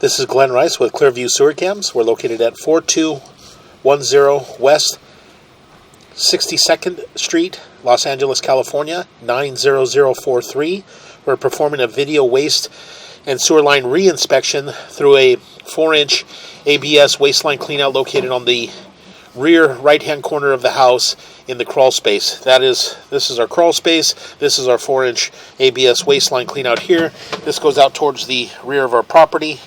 This is Glenn Rice with Clearview Sewer Cams. We're located at 4210 West 62nd Street, Los Angeles, California, 90043. We're performing a video waste and sewer line reinspection through a 4-inch ABS wasteline cleanout located on the rear right-hand corner of the house in the crawl space. This is our crawl space. This is our 4-inch ABS wasteline cleanout here. This goes out towards the rear of our property.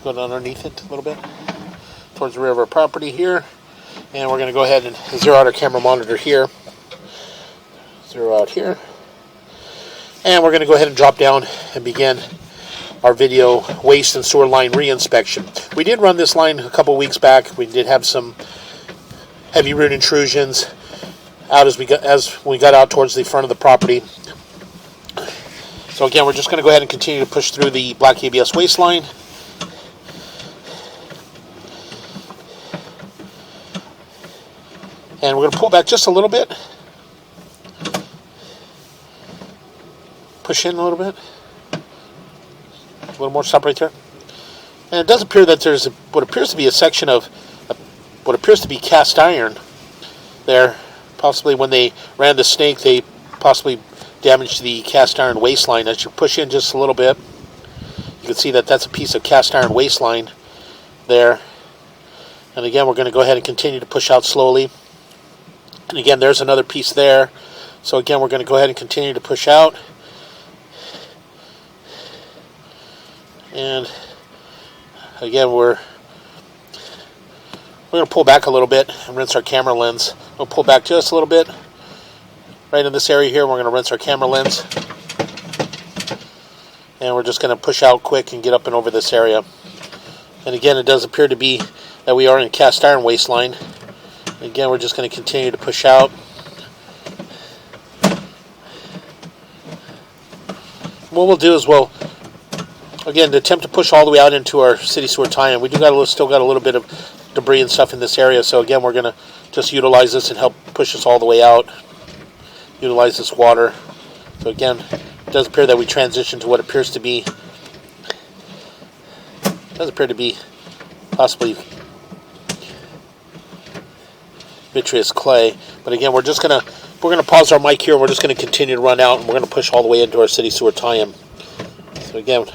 Go underneath it a little bit, towards the rear of our property here. And we're going to go ahead and zero out our camera monitor here. Zero out here. And we're going to go ahead and drop down and begin our video waste and sewer line reinspection. We did run this line a couple weeks back. We did have some heavy root intrusions out as we got out towards the front of the property. So again, we're just going to go ahead and continue to push through the black ABS waste line. And we're going to pull back just a little bit. Push in a little bit. A little more, stop right there. And it does appear that there's what appears to be a section of what appears to be cast iron there. Possibly when they ran the snake, they possibly damaged the cast iron waste line. As you push in just a little bit, you can see that that's a piece of cast iron waste line there. And again, we're going to go ahead and continue to push out slowly. And again, there's another piece there. So again, we're going to go ahead and continue to push out. And again, we're going to pull back a little bit and rinse our camera lens. We'll pull back just a little bit. Right in this area here, we're going to rinse our camera lens. And we're just going to push out quick and get up and over this area. And again, it does appear to be that we are in cast iron waste line. Again, we're just going to continue to push out. What we'll do is again, to attempt to push all the way out into our city sewer tie-in, we still got a little bit of debris and stuff in this area. So again, we're going to just utilize this and help push us all the way out. Utilize this water. So again, it does appear that we transition to what appears to be possibly vitreous clay. But again, we're going to pause our mic here. We're just going to continue to run out, and we're going to push all the way into our city sewer tie-in. So again,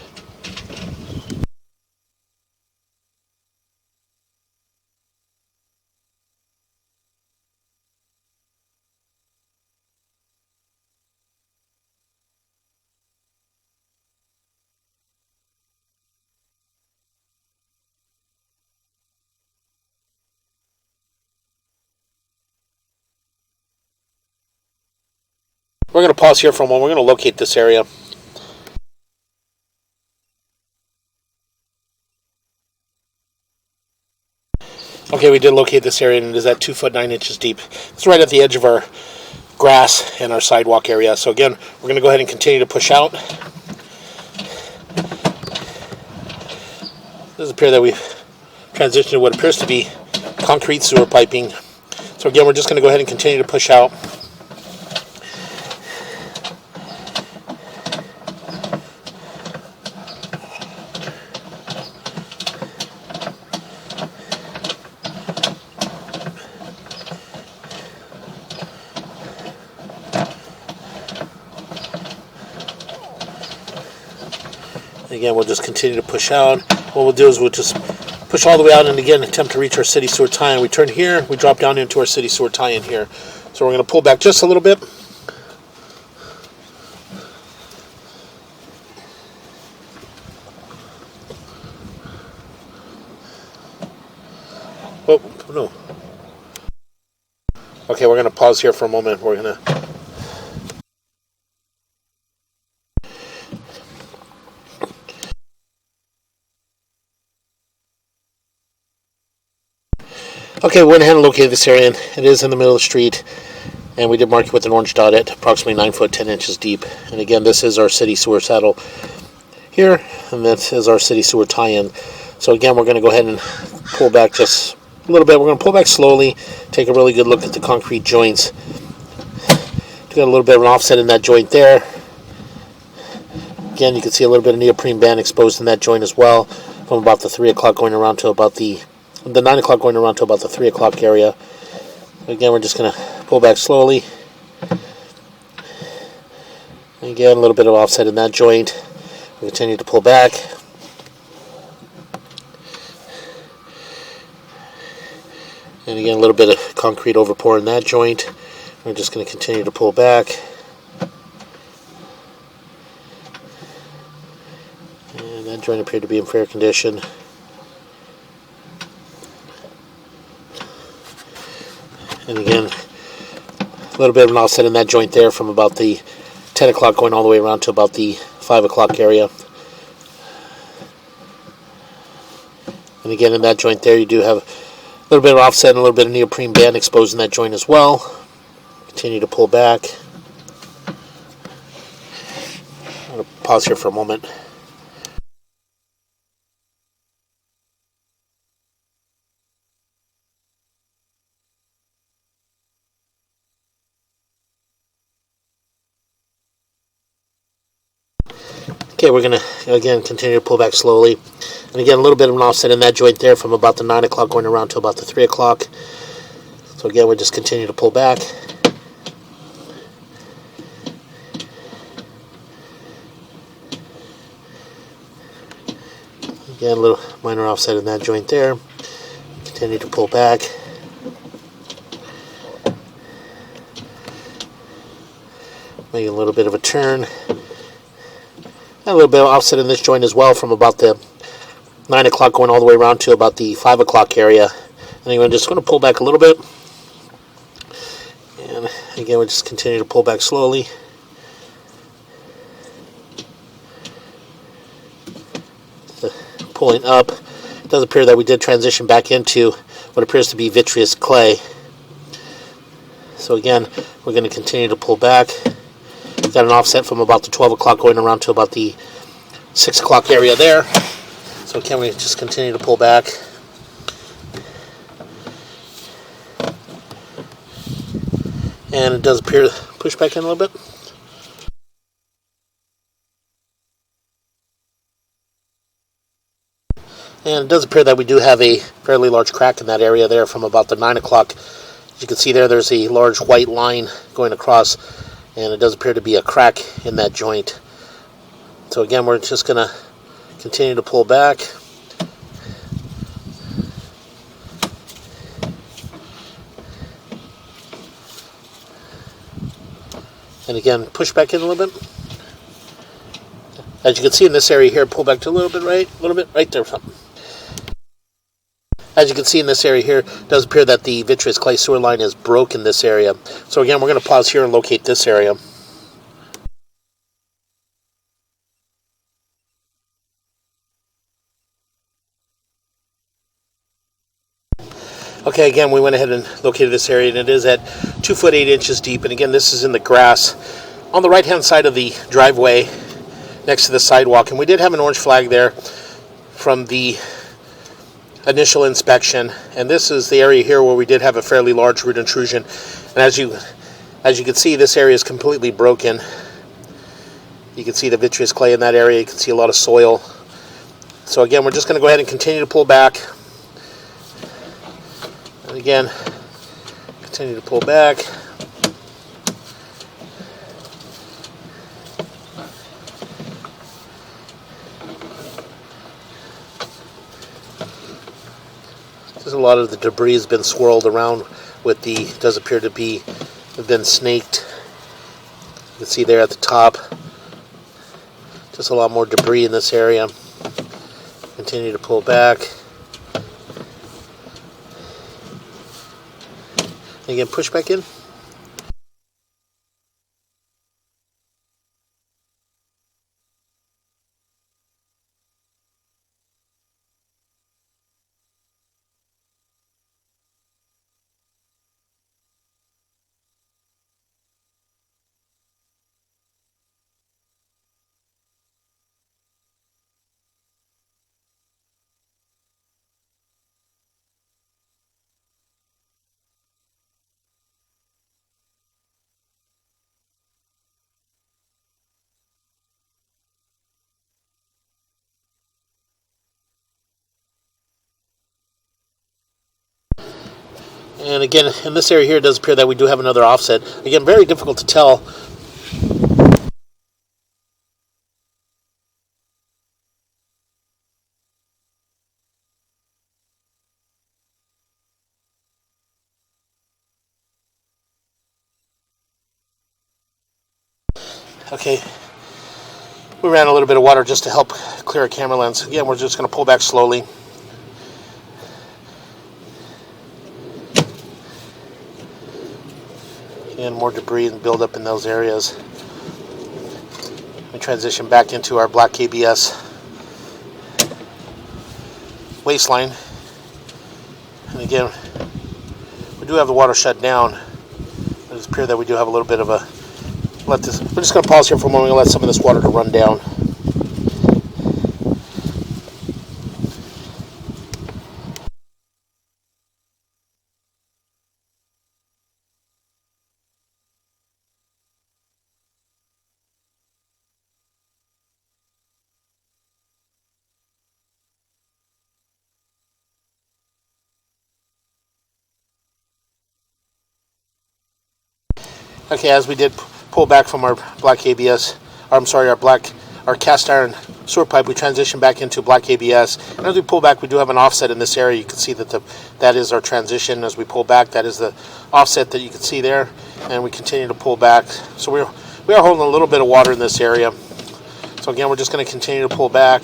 we're going to pause here for a moment. We're going to locate this area. Okay, we did locate this area, and it is at 2 foot 9 inches deep. It's right at the edge of our grass and our sidewalk area. So again, we're going to go ahead and continue to push out. It does appear that we've transitioned to what appears to be concrete sewer piping. So again, we're just going to go ahead and continue to push out. Again, we'll just continue to push out. What we'll do is we'll just push all the way out and again attempt to reach our city sewer tie-in. We turn here, we drop down into our city sewer tie-in here. So we're going to pull back just a little bit. Oh, no. Okay, we're going to pause here for a moment. We're going to... Okay, we went ahead and located this area, and it is in the middle of the street, and we did mark it with an orange dot at approximately 9 foot 10 inches deep. And again, this is our city sewer saddle here, and this is our city sewer tie-in. So again, we're going to go ahead and pull back just a little bit. We're going to pull back slowly, take a really good look at the concrete joints. Got a little bit of an offset in that joint there. Again, you can see a little bit of neoprene band exposed in that joint as well, from about the 3 o'clock going around to about the 9 o'clock going around to about the 3 o'clock area. Again, we're just going to pull back slowly. Again, a little bit of offset in that joint. We continue to pull back. And again, a little bit of concrete overpour in that joint. We're just going to continue to pull back. And that joint appeared to be in fair condition. And again, a little bit of an offset in that joint there from about the 10 o'clock going all the way around to about the 5 o'clock area. And again, in that joint there, you do have a little bit of offset and a little bit of neoprene band exposed in that joint as well. Continue to pull back. I'm going to pause here for a moment. Okay, we're going to, again, continue to pull back slowly. And again, a little bit of an offset in that joint there from about the 9 o'clock going around to about the 3 o'clock. So again, we just continue to pull back. Again, a little minor offset in that joint there. Continue to pull back. Making a little bit of a turn. And a little bit of offset in this joint as well from about the 9 o'clock going all the way around to about the 5 o'clock area. And again, I'm just going to pull back a little bit. And again, we just continue to pull back slowly. Pulling up. It does appear that we did transition back into what appears to be vitreous clay. So again, we're going to continue to pull back. We've got an offset from about the 12 o'clock going around to about the 6 o'clock area there. So can we just continue to pull back? And it does appear to push back in a little bit. And it does appear that we do have a fairly large crack in that area there from about the 9 o'clock. As you can see there's a large white line going across, and it does appear to be a crack in that joint. So again, we're just going to continue to pull back. And again, push back in a little bit. As you can see in this area here, pull back to a little bit right there. As you can see in this area here, it does appear that the vitreous clay sewer line is broke in this area. So again, we're going to pause here and locate this area. Okay, again, we went ahead and located this area, and it is at 2 foot 8 inches deep. And again, this is in the grass on the right-hand side of the driveway next to the sidewalk. And we did have an orange flag there from the initial inspection. And this is the area here where we did have a fairly large root intrusion. And as you can see, this area is completely broken. You can see the vitreous clay in that area. You can see a lot of soil. So again, we're just going to go ahead and continue to pull back. And again, continue to pull back. Just a lot of the debris has been swirled around with does appear to be have been snaked. You can see there at the top, just a lot more debris in this area. Continue to pull back. Again, push back in. And again, in this area here, it does appear that we do have another offset. Again, very difficult to tell. Okay, we ran a little bit of water just to help clear our camera lens. Again, we're just going to pull back slowly. And more debris and buildup in those areas. We transition back into our black KBS waistline. And again, we do have the water shut down. It does appear that we do have a little bit of a we're just going to pause here for a moment and let some of this water to run down. Okay, as we did pull back from our black ABS, our cast iron sewer pipe, we transition back into black ABS. And as we pull back, we do have an offset in this area. You can see that that is our transition. As we pull back, that is the offset that you can see there. And we continue to pull back. So we are holding a little bit of water in this area. So again, we're just going to continue to pull back.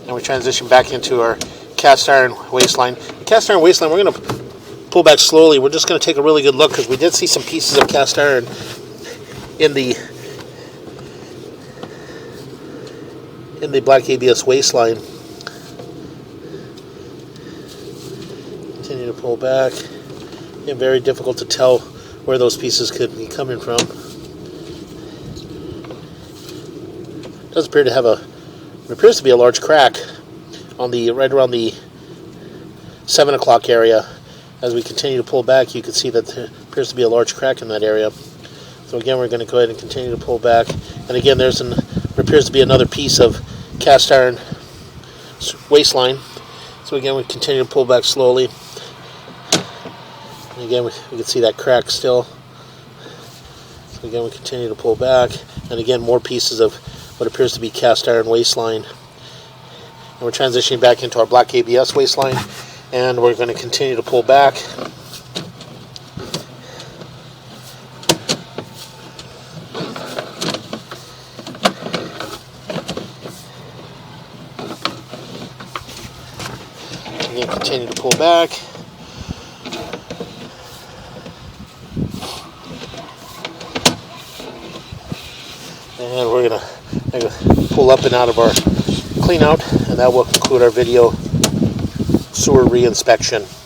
And we transition back into our cast iron waistline. The cast iron waistline, we're going to pull back slowly. We're just going to take a really good look because we did see some pieces of cast iron in the black ABS waistline. Continue to pull back. And very difficult to tell where those pieces could be coming from. It does appear to have it appears to be a large crack on right around the 7 o'clock area. As we continue to pull back, you can see that there appears to be a large crack in that area. So again, we're going to go ahead and continue to pull back. And again, there appears to be another piece of cast iron waistline. So again, we continue to pull back slowly. And again, we can see that crack still. So again, we continue to pull back. And again, more pieces of what appears to be cast iron waistline. And we're transitioning back into our black ABS waistline. And we're going to continue to pull back. Again, continue to pull back. And we're going to pull up and out of our clean out, and that will conclude our video sewer reinspection.